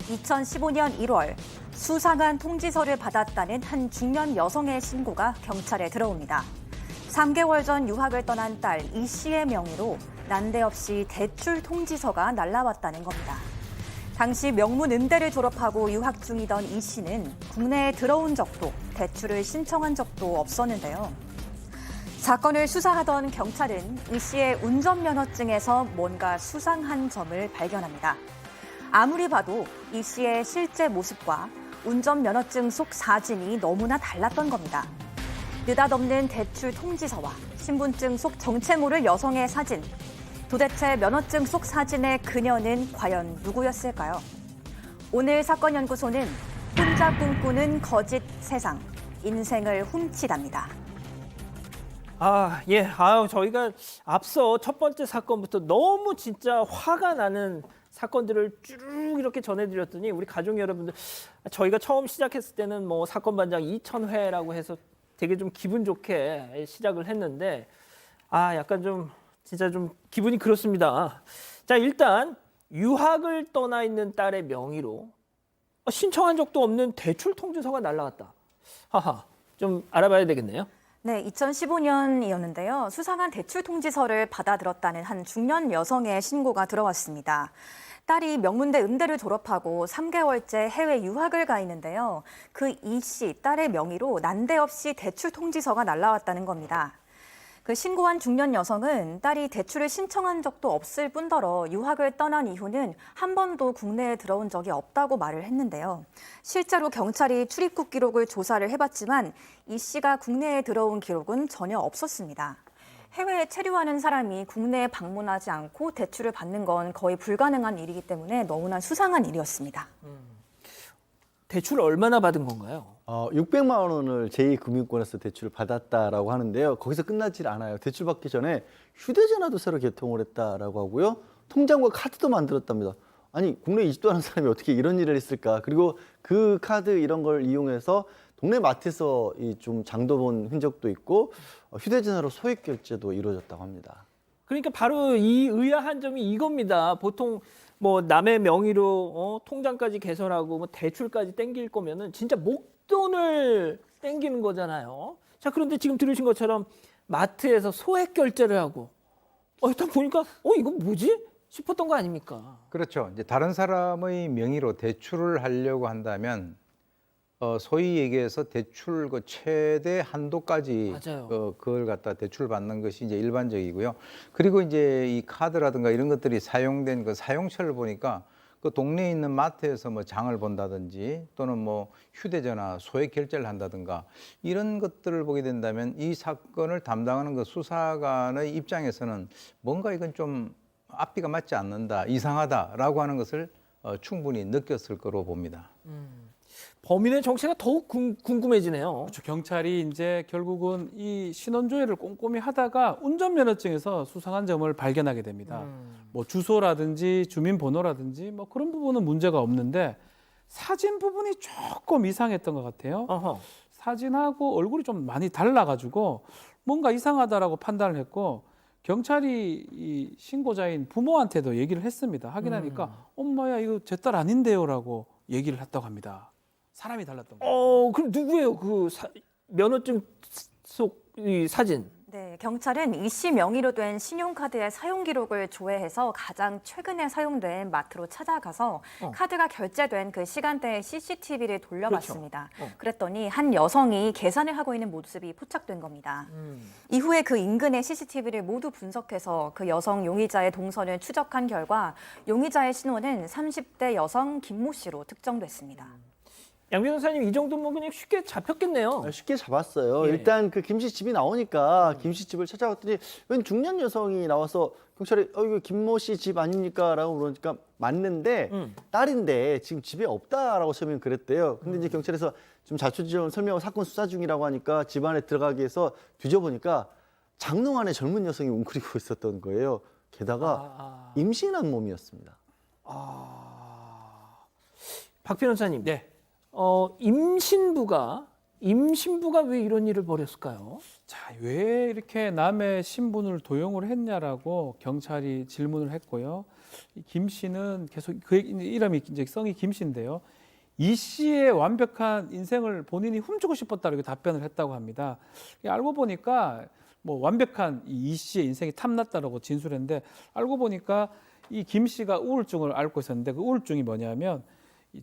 2015년 1월 수상한 통지서를 받았다는 한 중년 여성의 신고가 경찰에 들어옵니다. 3개월 전 유학을 떠난 딸 이 씨의 명의로 난데없이 대출 통지서가 날라왔다는 겁니다. 당시 명문 음대를 졸업하고 유학 중이던 이 씨는 국내에 들어온 적도 대출을 신청한 적도 없었는데요. 사건을 수사하던 경찰은 이 씨의 운전면허증에서 뭔가 수상한 점을 발견합니다. 아무리 봐도 이 씨의 실제 모습과 운전면허증 속 사진이 너무나 달랐던 겁니다. 느닷없는 대출 통지서와 신분증 속 정체 모를 여성의 사진. 도대체 면허증 속 사진의 그녀는 과연 누구였을까요? 오늘 사건연구소는 혼자 꿈꾸는 거짓 세상, 인생을 훔치답니다. 저희가 앞서 첫 번째 사건부터 너무 진짜 화가 나는 사건들을 쭉 이렇게 전해드렸더니 우리 가족 여러분들, 저희가 처음 시작했을 때는 뭐 사건 반장 2,000회라고 해서 되게 좀 기분 좋게 시작을 했는데 약간 좀 진짜 좀 기분이 그렇습니다. 자, 일단 유학을 떠나 있는 딸의 명의로 신청한 적도 없는 대출 통지서가 날라왔다. 좀 알아봐야 되겠네요. 네, 2015년이었는데요. 수상한 대출 통지서를 받아들었다는 한 중년 여성의 신고가 들어왔습니다. 딸이 명문대 음대를 졸업하고 3개월째 해외 유학을 가 있는데요. 그 이 씨, 딸의 명의로 난데없이 대출 통지서가 날라왔다는 겁니다. 그 신고한 중년 여성은 딸이 대출을 신청한 적도 없을 뿐더러 유학을 떠난 이후는 한 번도 국내에 들어온 적이 없다고 말을 했는데요. 실제로 경찰이 출입국 기록을 조사를 해봤지만 이 씨가 국내에 들어온 기록은 전혀 없었습니다. 해외에 체류하는 사람이 국내에 방문하지 않고 대출을 받는 건 거의 불가능한 일이기 때문에 너무나 수상한 일이었습니다. 대출 얼마나 받은 건가요? 600만 원을 제2금융권에서 대출을 받았다라고 하는데요. 거기서 끝나질 않아요. 대출 받기 전에 휴대전화도 새로 개통을 했다라고 하고요. 통장과 카드도 만들었답니다. 아니, 국내에 있지도 않은 사람이 어떻게 이런 일을 했을까? 그리고 그 카드 이런 걸 이용해서 동네 마트에서 좀 장도 본 흔적도 있고 휴대전화로 소액 결제도 이루어졌다고 합니다. 그러니까 바로 이 의아한 점이 이겁니다. 보통 뭐 남의 명의로 통장까지 개설하고 뭐 대출까지 땡길 거면은 진짜 목돈을 땡기는 거잖아요. 자, 그런데 지금 들으신 것처럼 마트에서 소액 결제를 하고 일단 보니까 이거 뭐지? 싶었던 거 아닙니까? 그렇죠. 이제 다른 사람의 명의로 대출을 하려고 한다면 소위 얘기해서 대출 그 최대 한도까지 맞아요. 그걸 갖다 대출 받는 것이 이제 일반적이고요. 그리고 이제 이 카드라든가 이런 것들이 사용된 그 사용처를 보니까 그 동네에 있는 마트에서 뭐 장을 본다든지 또는 뭐 휴대전화 소액 결제를 한다든가 이런 것들을 보게 된다면 이 사건을 담당하는 그 수사관의 입장에서는 뭔가 이건 좀 앞뒤가 맞지 않는다, 이상하다라고 하는 것을 충분히 느꼈을 거로 봅니다. 범인의 정체가 더욱 궁금해지네요. 그렇죠. 경찰이 이제 결국은 이 신원조회를 꼼꼼히 하다가 운전면허증에서 수상한 점을 발견하게 됩니다. 뭐 주소라든지 주민번호라든지 뭐 그런 부분은 문제가 없는데 사진 부분이 조금 이상했던 것 같아요. 사진하고 얼굴이 좀 많이 달라가지고 뭔가 이상하다라고 판단을 했고 경찰이 이 신고자인 부모한테도 얘기를 했습니다. 확인하니까 엄마야 이거 제 딸 아닌데요라고 얘기를 했다고 합니다. 사람이 달랐던 거예요. 그럼 누구예요? 그 면허증 속 이 사진. 네, 경찰은 이 씨 명의로 된 신용카드의 사용 기록을 조회해서 가장 최근에 사용된 마트로 찾아가서 카드가 결제된 그 시간대의 CCTV를 돌려봤습니다. 그렇죠. 그랬더니 한 여성이 계산을 하고 있는 모습이 포착된 겁니다. 이후에 그 인근의 CCTV를 모두 분석해서 그 여성 용의자의 동선을 추적한 결과 용의자의 신원은 30대 여성 김모 씨로 특정됐습니다. 양 변호사님, 이 정도면 그냥 쉽게 잡혔겠네요. 쉽게 잡았어요. 예. 일단 그 김씨 집이 나오니까 김씨 집을 찾아갔더니 웬 중년 여성이 나와서 경찰이 이거 김모 씨 집 아닙니까? 라고 그러니까 맞는데 딸인데 지금 집에 없다라고 처음엔 그랬대요. 근데 이제 경찰에서 좀 자초지종 설명하고 사건 수사 중이라고 하니까 집 안에 들어가기 위해서 뒤져보니까 장롱 안에 젊은 여성이 웅크리고 있었던 거예요. 게다가 임신한 몸이었습니다. 박 변호사님. 네. 임신부가 왜 이런 일을 벌였을까요? 자, 왜 이렇게 남의 신분을 도용을 했냐라고 경찰이 질문을 했고요. 이김 씨는 계속 그 이름이 이제 성이 김 씨인데요. 이 씨의 완벽한 인생을 본인이 훔치고 싶었다 이렇게 답변을 했다고 합니다. 알고 보니까 뭐 완벽한 이 씨의 인생이 탐났다라고 진술했는데 알고 보니까 이 김 씨가 우울증을 앓고 있었는데 그 우울증이 뭐냐면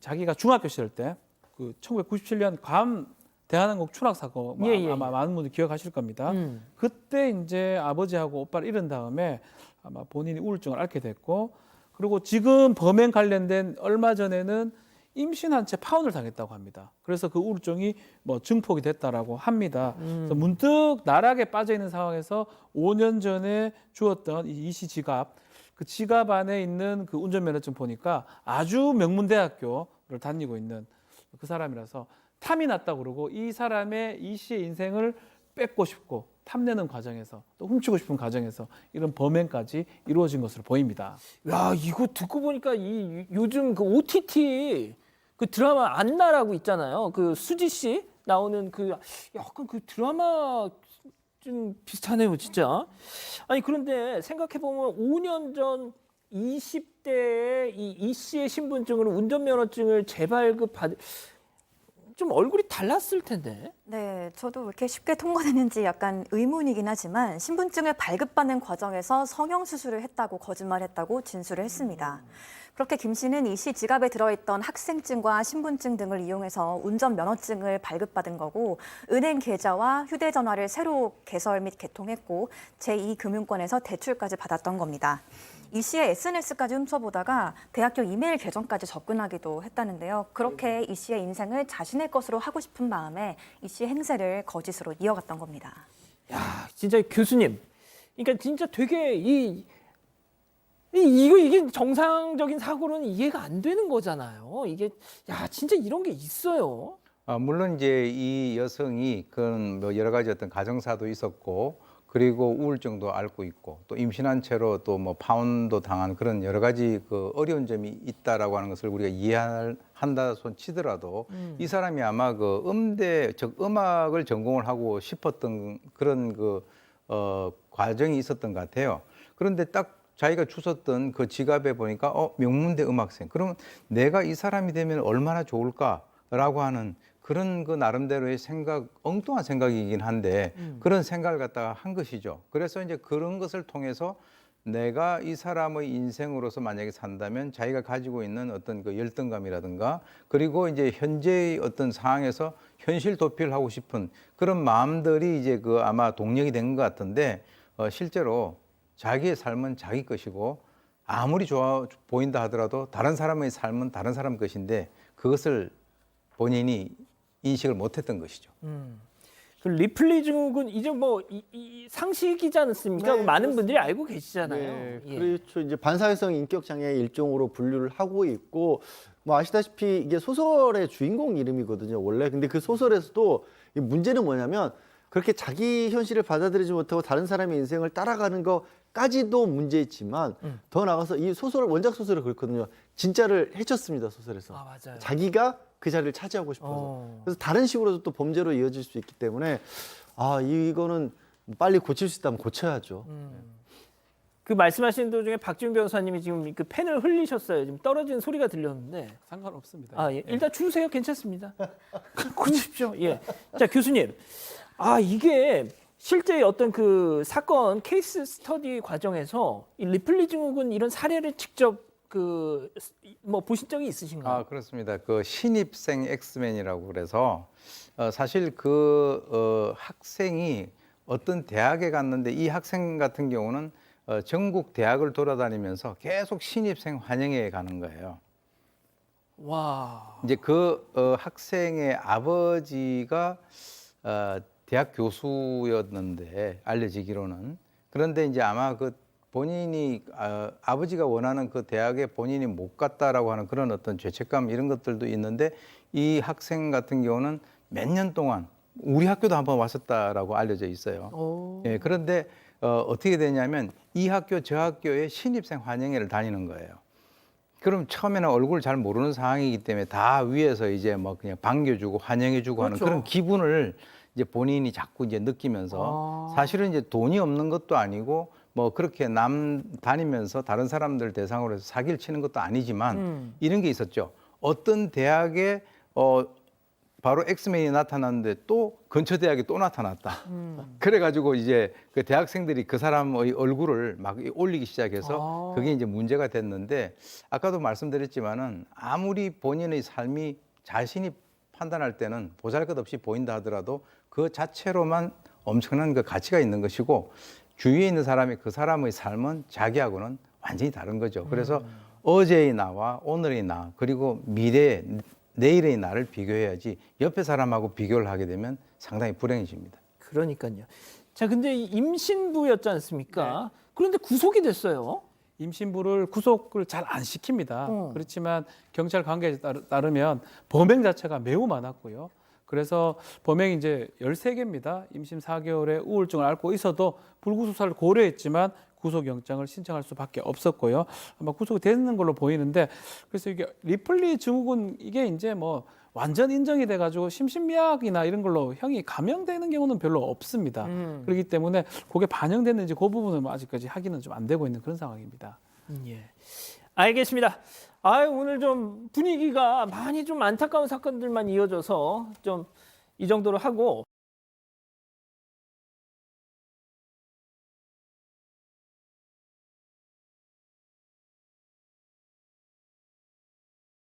자기가 중학교 시절 때 그 1997년 괌 대한항공 추락 사고 아마 많은 분들이 기억하실 겁니다. 그때 이제 아버지하고 오빠를 잃은 다음에 아마 본인이 우울증을 앓게 됐고 그리고 지금 범행 관련된 얼마 전에는 임신한 채 파혼을 당했다고 합니다. 그래서 그 우울증이 뭐 증폭이 됐다라고 합니다. 그래서 문득 나락에 빠져 있는 상황에서 5년 전에 주었던 이씨 지갑, 그 지갑 안에 있는 그 운전면허증 보니까 아주 명문대학교를 다니고 있는 그 사람이라서 탐이 났다고 그러고 이 사람의 이 씨의 인생을 뺏고 싶고 탐내는 과정에서 또 훔치고 싶은 과정에서 이런 범행까지 이루어진 것으로 보입니다. 야, 이거 듣고 보니까 요즘 그 OTT 그 드라마 안나라고 있잖아요. 그 수지 씨 나오는 그 약간 그 드라마 좀 비슷하네요, 진짜. 아니 그런데 생각해 보면 5년 전 20대의 이 씨의 신분증으로 운전면허증을 재발급받 좀 얼굴이 달랐을 텐데. 네, 저도 왜 이렇게 쉽게 통과되는지 약간 의문이긴 하지만 신분증을 발급받는 과정에서 성형수술을 했다고 거짓말했다고 진술을 했습니다. 그렇게 김 씨는 이 씨 지갑에 들어있던 학생증과 신분증 등을 이용해서 운전면허증을 발급받은 거고 은행 계좌와 휴대전화를 새로 개설 및 개통했고 제2금융권에서 대출까지 받았던 겁니다. 이 씨의 SNS까지 훔쳐보다가 대학교 이메일 계정까지 접근하기도 했다는데요. 그렇게 이 씨의 인생을 자신의 것으로 하고 싶은 마음에 이 씨의 행세를 거짓으로 이어갔던 겁니다. 야, 진짜 교수님. 그러니까 진짜 되게 이게 정상적인 사고로는 이해가 안 되는 거잖아요. 이게 야, 진짜 이런 게 있어요. 물론 이제 이 여성이 그런 뭐 여러 가지 어떤 가정사도 있었고 그리고 우울증도 앓고 있고 또 임신한 채로 또 뭐 파혼도 당한 그런 여러 가지 그 어려운 점이 있다라고 하는 것을 우리가 이해한다 손 치더라도 이 사람이 아마 그 음대 즉 음악을 전공을 하고 싶었던 그런 과정이 있었던 것 같아요. 그런데 딱 자기가 주웠던 그 지갑에 보니까 명문대 음악생. 그러면 내가 이 사람이 되면 얼마나 좋을까라고 하는 그런 그 나름대로의 생각, 엉뚱한 생각이긴 한데 그런 생각을 갖다가 한 것이죠. 그래서 이제 그런 것을 통해서 내가 이 사람의 인생으로서 만약에 산다면 자기가 가지고 있는 어떤 그 열등감이라든가 그리고 이제 현재의 어떤 상황에서 현실 도피를 하고 싶은 그런 마음들이 이제 그 아마 동력이 된 것 같은데 실제로 자기의 삶은 자기 것이고 아무리 좋아 보인다 하더라도 다른 사람의 삶은 다른 사람 것인데 그것을 본인이 인식을 못했던 것이죠. 그 리플리 증후군 이제 뭐 이 상식이지 않습니까? 네, 많은 분들이 알고 계시잖아요. 네, 예. 그렇죠. 이제 반사회성 인격 장애의 일종으로 분류를 하고 있고 뭐 아시다시피 이게 소설의 주인공 이름이거든요. 원래 근데 그 소설에서도 이 문제는 뭐냐면 그렇게 자기 현실을 받아들이지 못하고 다른 사람의 인생을 따라가는 것까지도 문제있지만 더 나아가서 이 소설 원작 소설을 그렇거든요. 진짜를 해쳤습니다 소설에서. 아, 맞아요. 자기가 그 자리를 차지하고 싶어서. 그래서 다른 식으로도 또 범죄로 이어질 수 있기 때문에 이거는 빨리 고칠 수 있다면 고쳐야죠. 그 말씀하시는 도중에 박지훈 변호사님이 지금 그 펜을 흘리셨어요. 지금 떨어지는 소리가 들렸는데. 상관없습니다. 예. 일단 주세요. 괜찮습니다. 고치십시오. 예. 자, 교수님. 이게 실제 어떤 그 사건 케이스 스터디 과정에서 이 리플리 증후군 이런 사례를 직접 뭐 보신 적이 있으신가요? 그렇습니다. 그 신입생 엑스맨이라고 그래서 사실 학생이 어떤 대학에 갔는데 이 학생 같은 경우는 전국 대학을 돌아다니면서 계속 신입생 환영회에 가는 거예요. 와. 이제 학생의 아버지가 대학 교수였는데 알려지기로는 그런데 이제 아마 본인이 아버지가 원하는 그 대학에 본인이 못 갔다라고 하는 그런 어떤 죄책감 이런 것들도 있는데 이 학생 같은 경우는 몇 년 동안 우리 학교도 한번 왔었다라고 알려져 있어요. 예, 그런데 어떻게 되냐면 이 학교 저 학교에 신입생 환영회를 다니는 거예요. 그럼 처음에는 얼굴 잘 모르는 상황이기 때문에 다 위에서 이제 뭐 그냥 반겨주고 환영해주고 하는 그런 기분을 이제 본인이 자꾸 이제 느끼면서 사실은 이제 돈이 없는 것도 아니고 뭐 그렇게 남 다니면서 다른 사람들 대상으로 해서 사기를 치는 것도 아니지만 이런 게 있었죠. 어떤 대학에 바로 엑스맨이 나타났는데 또 근처 대학에 또 나타났다. 그래가지고 이제 그 대학생들이 그 사람의 얼굴을 막 올리기 시작해서 그게 이제 문제가 됐는데 아까도 말씀드렸지만은 아무리 본인의 삶이 자신이 판단할 때는 보잘것없이 보인다 하더라도 그 자체로만 엄청난 그 가치가 있는 것이고 주위에 있는 사람이 그 사람의 삶은 자기하고는 완전히 다른 거죠. 그래서 어제의 나와 오늘의 나 그리고 미래 내일의 나를 비교해야지 옆에 사람하고 비교를 하게 되면 상당히 불행해집니다. 그러니까요. 자, 근데 이 임신부였지 않습니까? 그런데 구속이 됐어요. 임신부를 구속을 잘 안 시킵니다. 그렇지만 경찰 관계에 따르면 범행 자체가 매우 많았고요. 그래서 범행이 이제 13개입니다. 임신 4개월에 우울증을 앓고 있어도 불구속 수사를 고려했지만 구속영장을 신청할 수밖에 없었고요. 아마 구속이 되는 걸로 보이는데 그래서 이게 리플리 증후군 이게 이제 뭐 완전 인정이 돼가지고 심신미약이나 이런 걸로 형이 감형되는 경우는 별로 없습니다. 그렇기 때문에 그게 반영됐는지 그 부분은 뭐 아직까지 확인은 좀 안 되고 있는 그런 상황입니다. 예. 알겠습니다. 오늘 좀 분위기가 많이 좀 안타까운 사건들만 이어져서 좀 이 정도로 하고